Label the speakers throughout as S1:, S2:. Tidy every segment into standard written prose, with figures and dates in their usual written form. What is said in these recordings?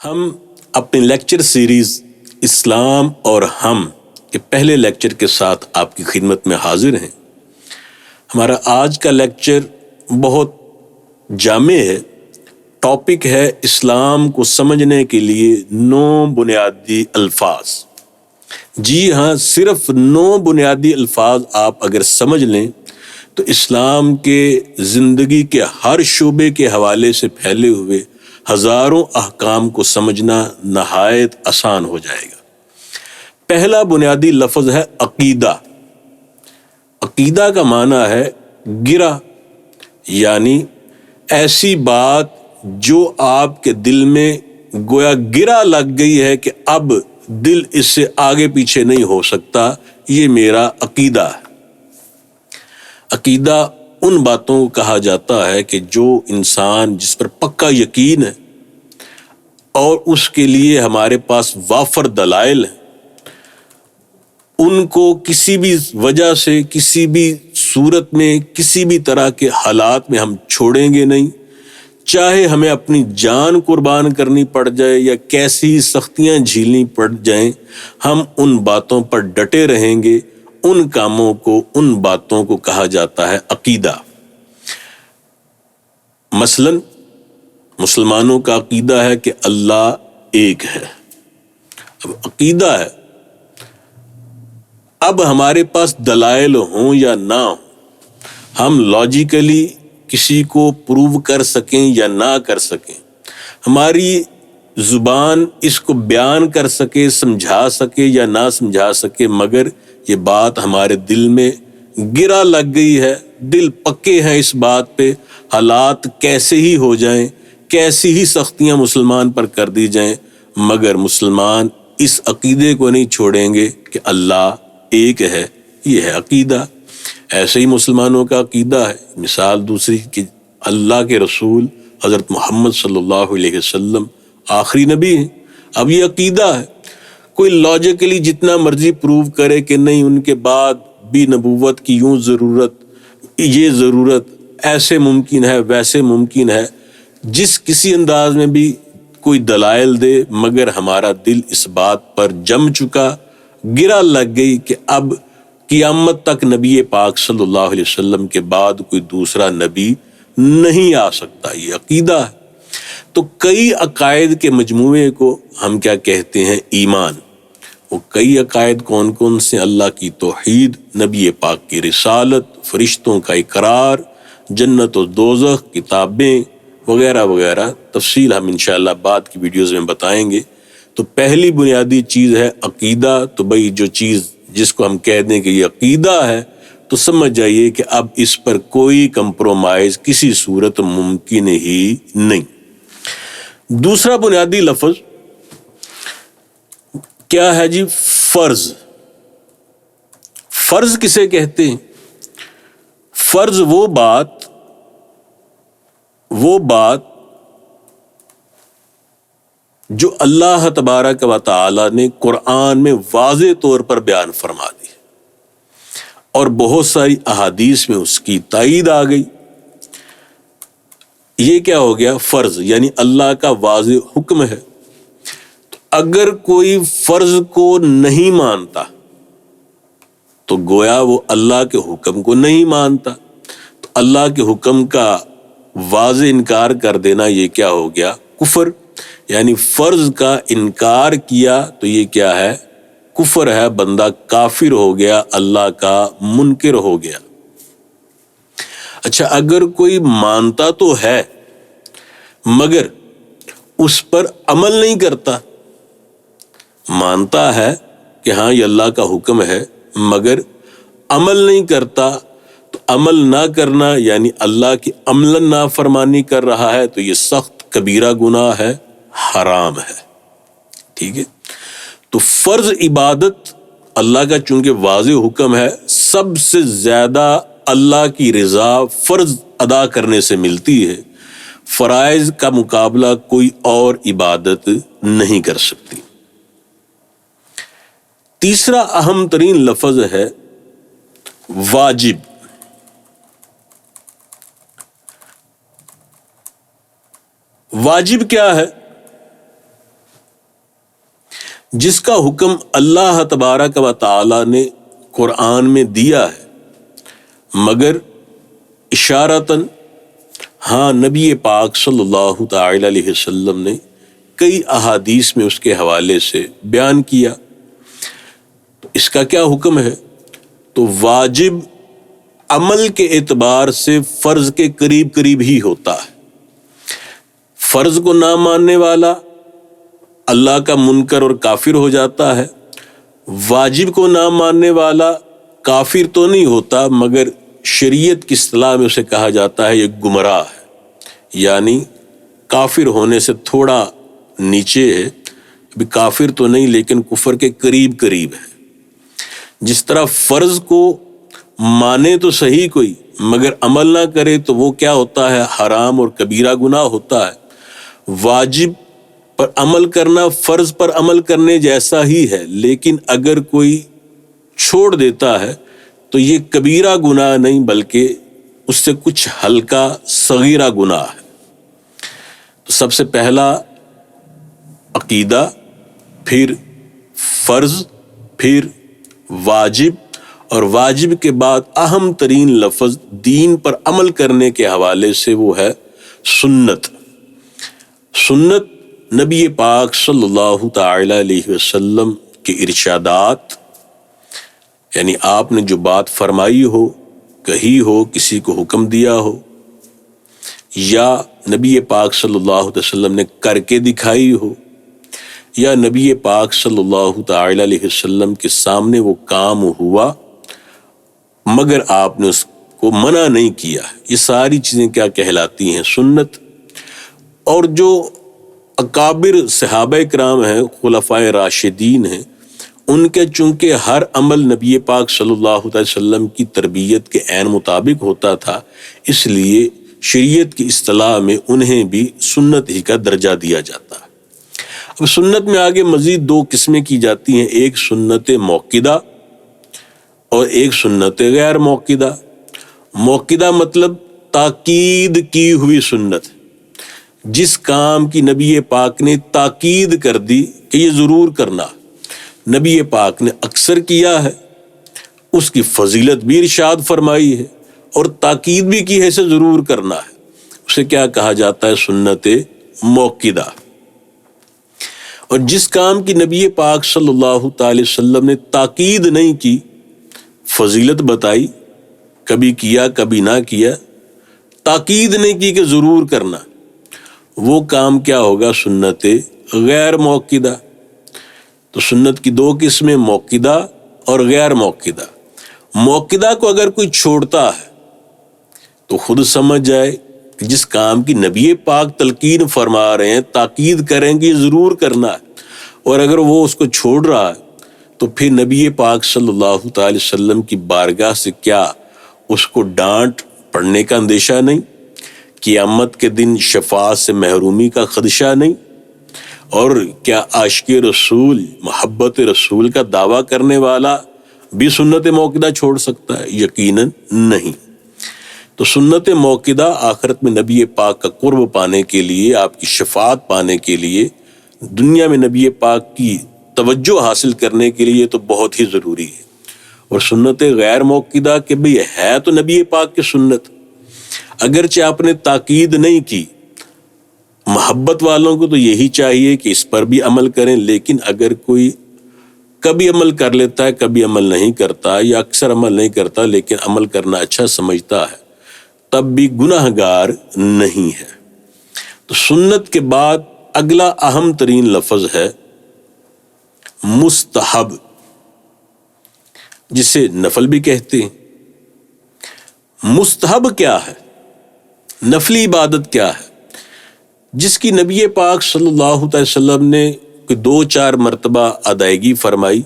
S1: ہم اپنے lecture series اسلام اور ہم کے پہلے لیکچر کے ساتھ آپ کی خدمت میں حاضر ہیں۔ ہمارا آج کا لیکچر بہت جامع ہے۔ ٹاپک ہے اسلام کو سمجھنے کے لیے 9 بنیادی الفاظ۔ جی ہاں، صرف 9 بنیادی الفاظ آپ اگر سمجھ لیں تو اسلام کے زندگی کے ہر شعبے کے حوالے سے پھیلے ہوئے ہزاروں احکام کو سمجھنا نہایت آسان ہو جائے گا۔ پہلا بنیادی لفظ ہے عقیدہ۔ عقیدہ کا معنی ہے گرہ، یعنی ایسی بات جو آپ کے دل میں گویا گرہ لگ گئی ہے کہ اب دل اس سے آگے پیچھے نہیں ہو سکتا، یہ میرا عقیدہ ہے۔ عقیدہ ان باتوں کو کہا جاتا ہے کہ جو انسان جس پر پکا یقین ہے اور اس کے لیے ہمارے پاس وافر دلائل ہیں، ان کو کسی بھی وجہ سے، کسی بھی صورت میں، کسی بھی طرح کے حالات میں ہم چھوڑیں گے نہیں، چاہے ہمیں اپنی جان قربان کرنی پڑ جائے یا کیسی سختیاں جھیلنی پڑ جائیں، ہم ان باتوں پر ڈٹے رہیں گے۔ ان کاموں کو، ان باتوں کو کہا جاتا ہے عقیدہ۔ مثلاً مسلمانوں کا عقیدہ ہے کہ اللہ ایک ہے۔ اب عقیدہ ہے، اب ہمارے پاس دلائل ہوں یا نہ ہوں، ہم لاجیکلی کسی کو پروو کر سکیں یا نہ کر سکیں، ہماری زبان اس کو بیان کر سکے، سمجھا سکے یا نہ سمجھا سکے، مگر یہ بات ہمارے دل میں گرہ لگ گئی ہے، دل پکے ہیں اس بات پہ، حالات کیسے ہی ہو جائیں، کیسی ہی سختیاں مسلمان پر کر دی جائیں، مگر مسلمان اس عقیدے کو نہیں چھوڑیں گے کہ اللہ ایک ہے۔ یہ ہے عقیدہ۔ ایسے ہی مسلمانوں کا عقیدہ ہے، مثال دوسری کہ اللہ کے رسول حضرت محمد صلی اللہ علیہ وسلم آخری نبی ہیں۔ اب یہ عقیدہ ہے، کوئی لاجیکلی جتنا مرضی پروو کرے کہ نہیں ان کے بعد بھی نبوت کی یوں ضرورت، یہ ضرورت، ایسے ممکن ہے، ویسے ممکن ہے، جس کسی انداز میں بھی کوئی دلائل دے، مگر ہمارا دل اس بات پر جم چکا، گرہ لگ گئی کہ اب قیامت تک نبی پاک صلی اللہ علیہ وسلم کے بعد کوئی دوسرا نبی نہیں آ سکتا۔ یہ عقیدہ ہے۔ تو کئی عقائد کے مجموعے کو ہم کیا کہتے ہیں؟ ایمان۔ وہ کئی عقائد کون کون سے؟ اللہ کی توحید، نبی پاک کی رسالت، فرشتوں کا اقرار، جنت و دوزخ، کتابیں وغیرہ وغیرہ۔ تفصیل ہم انشاءاللہ بعد کی ویڈیوز میں بتائیں گے۔ تو پہلی بنیادی چیز ہے عقیدہ۔ تو بھئی جو چیز جس کو ہم کہہ دیں کہ یہ عقیدہ ہے تو سمجھ جائیے کہ اب اس پر کوئی کمپرومائز کسی صورت ممکن ہی نہیں۔ دوسرا بنیادی لفظ کیا ہے جی؟ فرض۔ فرض کسے کہتے ہیں؟ فرض وہ بات جو اللہ تبارک و تعالی نے قرآن میں واضح طور پر بیان فرما دی اور بہت ساری احادیث میں اس کی تائید آ گئی۔ یہ کیا ہو گیا؟ فرض، یعنی اللہ کا واضح حکم ہے۔ تو اگر کوئی فرض کو نہیں مانتا تو گویا وہ اللہ کے حکم کو نہیں مانتا۔ تو اللہ کے حکم کا واضح انکار کر دینا، یہ کیا ہو گیا؟ کفر۔ یعنی فرض کا انکار کیا تو یہ کیا ہے؟ کفر ہے، بندہ کافر ہو گیا، اللہ کا منکر ہو گیا۔ اچھا، اگر کوئی مانتا تو ہے مگر اس پر عمل نہیں کرتا، مانتا ہے کہ ہاں یہ اللہ کا حکم ہے مگر عمل نہیں کرتا، تو عمل نہ کرنا یعنی اللہ کی عملاً نافرمانی کر رہا ہے، تو یہ سخت کبیرہ گناہ ہے، حرام ہے۔ ٹھیک ہے؟ تو فرض عبادت اللہ کا چونکہ واضح حکم ہے، سب سے زیادہ اللہ کی رضا فرض ادا کرنے سے ملتی ہے۔ فرائض کا مقابلہ کوئی اور عبادت نہیں کر سکتی۔ تیسرا اہم ترین لفظ ہے واجب۔ واجب کیا ہے؟ جس کا حکم اللہ تبارک و تعالی نے قرآن میں دیا ہے، مگر اشارتاً ہاں نبی پاک صلی اللہ تعالی علیہ وسلم نے کئی احادیث میں اس کے حوالے سے بیان کیا۔ تو اس کا کیا حکم ہے؟ تو واجب عمل کے اعتبار سے فرض کے قریب قریب ہی ہوتا ہے۔ فرض کو نہ ماننے والا اللہ کا منکر اور کافر ہو جاتا ہے، واجب کو نہ ماننے والا کافر تو نہیں ہوتا، مگر شریعت کی اصطلاح میں اسے کہا جاتا ہے یہ گمراہ ہے، یعنی کافر ہونے سے تھوڑا نیچے ہے، ابھی کافر تو نہیں لیکن کفر کے قریب قریب ہے۔ جس طرح فرض کو مانے تو صحیح کوئی مگر عمل نہ کرے تو وہ کیا ہوتا ہے؟ حرام اور کبیرہ گناہ ہوتا ہے۔ واجب پر عمل کرنا فرض پر عمل کرنے جیسا ہی ہے، لیکن اگر کوئی چھوڑ دیتا ہے تو یہ کبیرہ گناہ نہیں بلکہ اس سے کچھ ہلکا صغیرہ گناہ ہے۔ تو سب سے پہلا عقیدہ، پھر فرض، پھر واجب، اور واجب کے بعد اہم ترین لفظ دین پر عمل کرنے کے حوالے سے وہ ہے سنت۔ سنت نبی پاک صلی اللہ تعالی علیہ وسلم کے ارشادات، یعنی آپ نے جو بات فرمائی ہو، کہی ہو، کسی کو حکم دیا ہو، یا نبی پاک صلی اللہ علیہ وسلم نے کر کے دکھائی ہو، یا نبی پاک صلی اللہ تعالی علیہ وسلم کے سامنے وہ کام ہوا مگر آپ نے اس کو منع نہیں کیا، یہ ساری چیزیں کیا کہلاتی ہیں؟ سنت۔ اور جو اکابر صحابہ کرام ہیں، خلفائے راشدین ہیں، ان کے چونکہ ہر عمل نبی پاک صلی اللہ علیہ وسلم کی تربیت کے عین مطابق ہوتا تھا، اس لیے شریعت کی اصطلاح میں انہیں بھی سنت ہی کا درجہ دیا جاتا ہے۔ اب سنت میں آگے مزید دو قسمیں کی جاتی ہیں، ایک سنت موقدہ اور ایک سنت غیر موقدہ۔ موقدہ مطلب تاکید کی ہوئی سنت، جس کام کی نبی پاک نے تاکید کر دی کہ یہ ضرور کرنا، نبی پاک نے اکثر کیا ہے، اس کی فضیلت بھی ارشاد فرمائی ہے اور تاکید بھی کی ہے اسے ضرور کرنا ہے، اسے کیا کہا جاتا ہے؟ سنت موقدہ۔ اور جس کام کی نبی پاک صلی اللہ تعالی وسلم نے تاکید نہیں کی، فضیلت بتائی، کبھی کیا کبھی نہ کیا، تاکید نہیں کی کہ ضرور کرنا، وہ کام کیا ہوگا؟ سنت غیر موقدہ۔ تو سنت کی دو قسمیں، موقدہ اور غیر موقدہ۔ موقدہ کو اگر کوئی چھوڑتا ہے تو خود سمجھ جائے کہ جس کام کی نبی پاک تلقین فرما رہے ہیں، تاکید کریں گے ضرور کرنا ہے، اور اگر وہ اس کو چھوڑ رہا ہے تو پھر نبی پاک صلی اللہ تعالی وسلم کی بارگاہ سے کیا اس کو ڈانٹ پڑنے کا اندیشہ نہیں؟ قیامت کے دن شفاعت سے محرومی کا خدشہ نہیں؟ اور کیا عاشق رسول، محبت رسول کا دعویٰ کرنے والا بھی سنت موقدہ چھوڑ سکتا ہے؟ یقیناً نہیں۔ تو سنت موقدہ آخرت میں نبی پاک کا قرب پانے کے لیے، آپ کی شفاعت پانے کے لیے، دنیا میں نبی پاک کی توجہ حاصل کرنے کے لیے تو بہت ہی ضروری ہے۔ اور سنت غیر موقدہ کہ بھی ہے تو نبی پاک کی سنت، اگرچہ آپ نے تاکید نہیں کی، محبت والوں کو تو یہی چاہیے کہ اس پر بھی عمل کریں، لیکن اگر کوئی کبھی عمل کر لیتا ہے کبھی عمل نہیں کرتا، یا اکثر عمل نہیں کرتا لیکن عمل کرنا اچھا سمجھتا ہے، تب بھی گناہ گار نہیں ہے۔ تو سنت کے بعد اگلا اہم ترین لفظ ہے مستحب، جسے نفل بھی کہتے ہیں۔ مستحب کیا ہے؟ نفلی عبادت کیا ہے؟ جس کی نبی پاک صلی اللہ علیہ وسلم نے 2-4 مرتبہ ادائیگی فرمائی،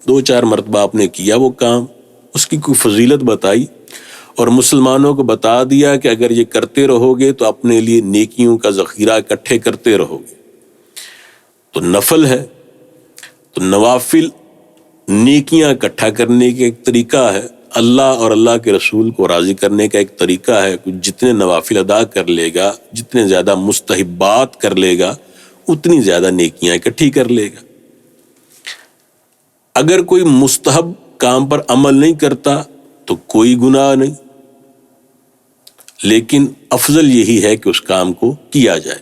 S1: 2-4 مرتبہ آپ نے کیا وہ کام، اس کی کوئی فضیلت بتائی اور مسلمانوں کو بتا دیا کہ اگر یہ کرتے رہو گے تو اپنے لیے نیکیوں کا ذخیرہ اکٹھے کرتے رہو گے، تو نفل ہے۔ تو نوافل نیکیاں اکٹھا کرنے کا ایک طریقہ ہے، اللہ اور اللہ کے رسول کو راضی کرنے کا ایک طریقہ ہے۔ جتنے نوافل ادا کر لے گا، جتنے زیادہ مستحبات کر لے گا، اتنی زیادہ نیکیاں اکٹھی کر لے گا۔ اگر کوئی مستحب کام پر عمل نہیں کرتا تو کوئی گناہ نہیں، لیکن افضل یہی ہے کہ اس کام کو کیا جائے۔